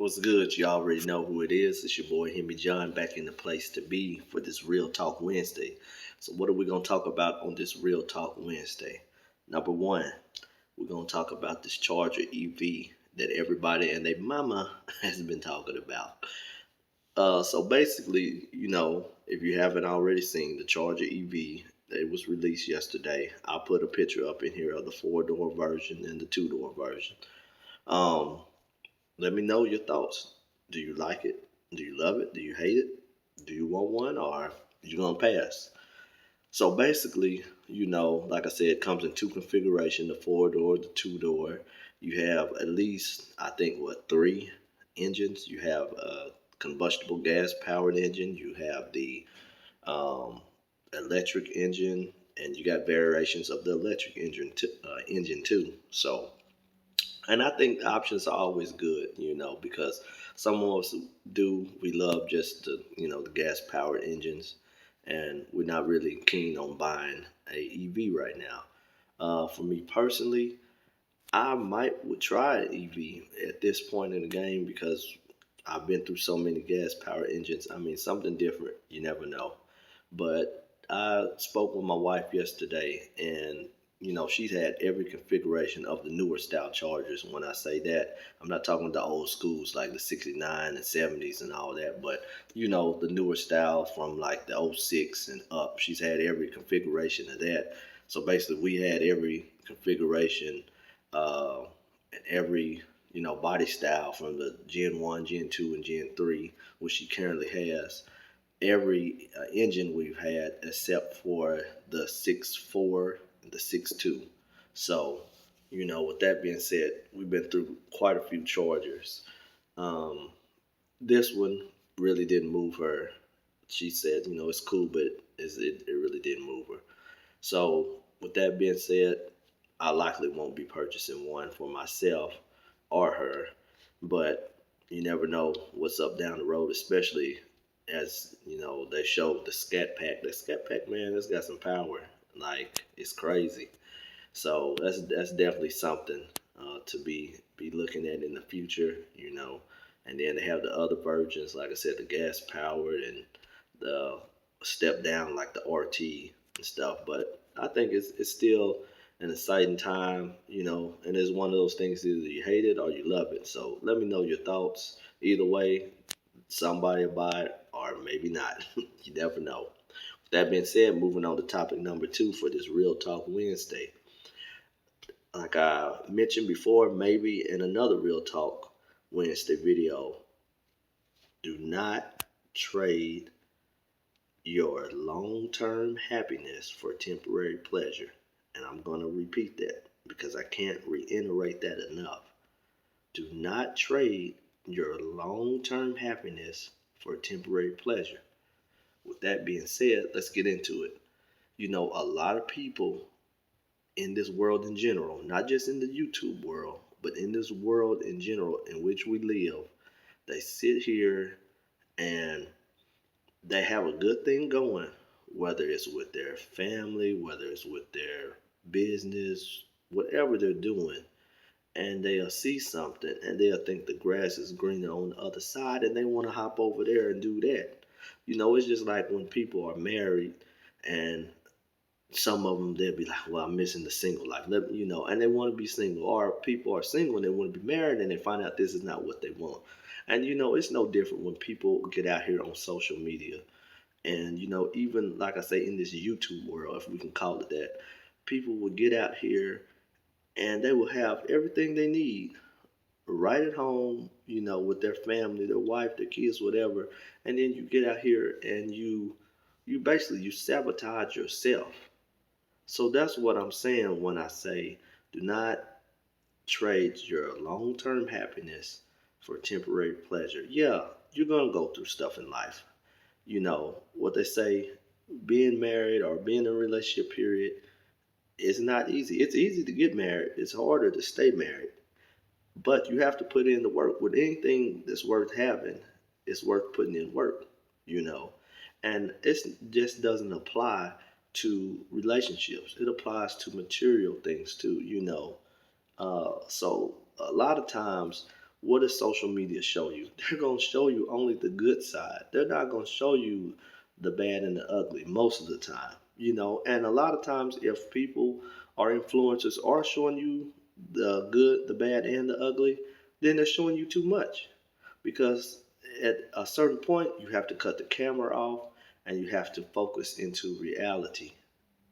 What's good? You already know who it is. It's your boy Hemi John back in the place to be for this Real Talk Wednesday. So, what are we going to talk about on this Real Talk Wednesday? Number one, we're going to talk about this Charger EV that everybody and their mama has been talking about. So basically, if you haven't already seen the Charger EV, it was released yesterday. I'll put a picture up in here of the four-door version and the two-door version. Um, Let me know your thoughts. Do you like it? Do you love it? Do you hate it? Do you want one or you gonna pass? So basically, like I said, it comes in two configurations, the four door, the two door. You have at least, I think, three engines. You have a combustible gas powered engine. You have the um, electric engine, and you got variations of the electric engine too. So and I think options are always good, because some of us we love just the gas powered engines, and we're not really keen on buying a EV right now. For me personally, I might would try an EV at this point in the game because I've been through so many gas powered engines. I mean, something different. You never know. But I spoke with my wife yesterday, and she's had every configuration of the newer style Chargers. When I say that, I'm not talking the old schools like the '69 and '70s and all that, but the newer style from like the '06 and up. She's had every configuration of that. So basically, we had every configuration uh, and every body style from the Gen 1, Gen 2, and Gen 3, which she currently has every engine we've had except for the 6.4 and the 6.2. So, with that being said, we've been through quite a few Chargers. Um, this one really didn't move her. She said, it's cool, but it really didn't move her. So, with that being said, I likely won't be purchasing one for myself or her, but you never know what's up down the road, especially as they showed the Scat Pack. The Scat Pack, man, it's got some power. Like it's crazy. So that's definitely something to be looking at in the future, And then they have the other versions, like I said, the gas powered and the step down like the RT and stuff. But I think it's still an exciting time, and it's one of those things either you hate it or you love it. So let me know your thoughts. Either way, somebody will buy it or maybe not. You never know. With that being said, moving on to topic number two for this Real Talk Wednesday. Like I mentioned before, maybe in another Real Talk Wednesday video, do not trade your long term happiness for temporary pleasure. And I'm going to repeat that because I can't reiterate that enough. Do not trade your long term happiness for temporary pleasure. With that being said, let's get into it. A lot of people in this world in general, not just in the YouTube world, but in this world in general in which we live, they sit here and they have a good thing going, whether it's with their family, whether it's with their business, whatever they're doing, and they'll see something and they'll think the grass is greener on the other side and they want to hop over there and do that. It's just like when people are married and some of them they'll be like, well, I'm missing the single life, and they want to be single, or people are single and they want to be married and they find out this is not what they want. And it's no different when people get out here on social media and even like I say in this YouTube world, if we can call it that, people will get out here and they will have everything they need right at home, with their family, their wife, their kids, whatever. And then you get out here and you basically you sabotage yourself. So that's what I'm saying when I say do not trade your long-term happiness for temporary pleasure. Yeah, you're going to go through stuff in life. What they say, being married or being in a relationship period is not easy. It's easy to get married. It's harder to stay married. But you have to put in the work. With anything that's worth having, it's worth putting in work, you know. And it just doesn't apply to relationships. It applies to material things too, So a lot of times What does social media show you? They're going to show you only the good side. They're not going to show you the bad and the ugly most of the time, And a lot of times, if people or influencers are showing you the good, the bad, and the ugly, then they're showing you too much. Because at a certain point, you have to cut the camera off and you have to focus into reality.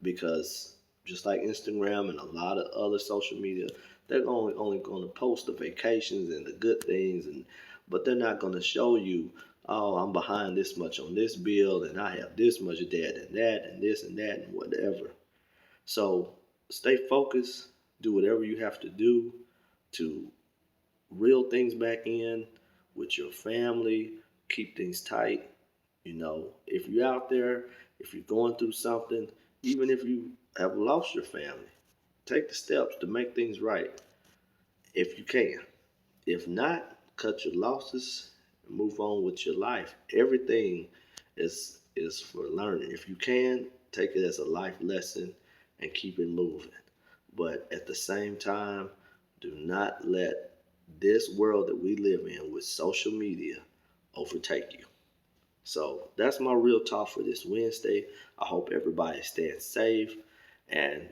Because just like Instagram and a lot of other social media, they're only going to post the vacations and the good things, but they're not going to show you, oh, I'm behind this much on this bill, and I have this much debt and that and this and that and whatever. So stay focused, do whatever you have to do to reel things back in with your family, keep things tight. If you're out there, if you're going through something, even if you have lost your family, take the steps to make things right if you can. If not, cut your losses and move on with your life. Everything is for learning. If you can, take it as a life lesson and keep it moving. But at the same time, do not let this world that we live in with social media overtake you. So that's my real talk for this Wednesday. I hope everybody's staying safe and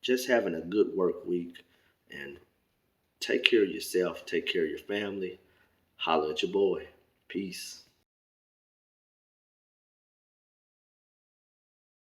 just having a good work week. And take care of yourself, take care of your family. Holler at your boy. Peace.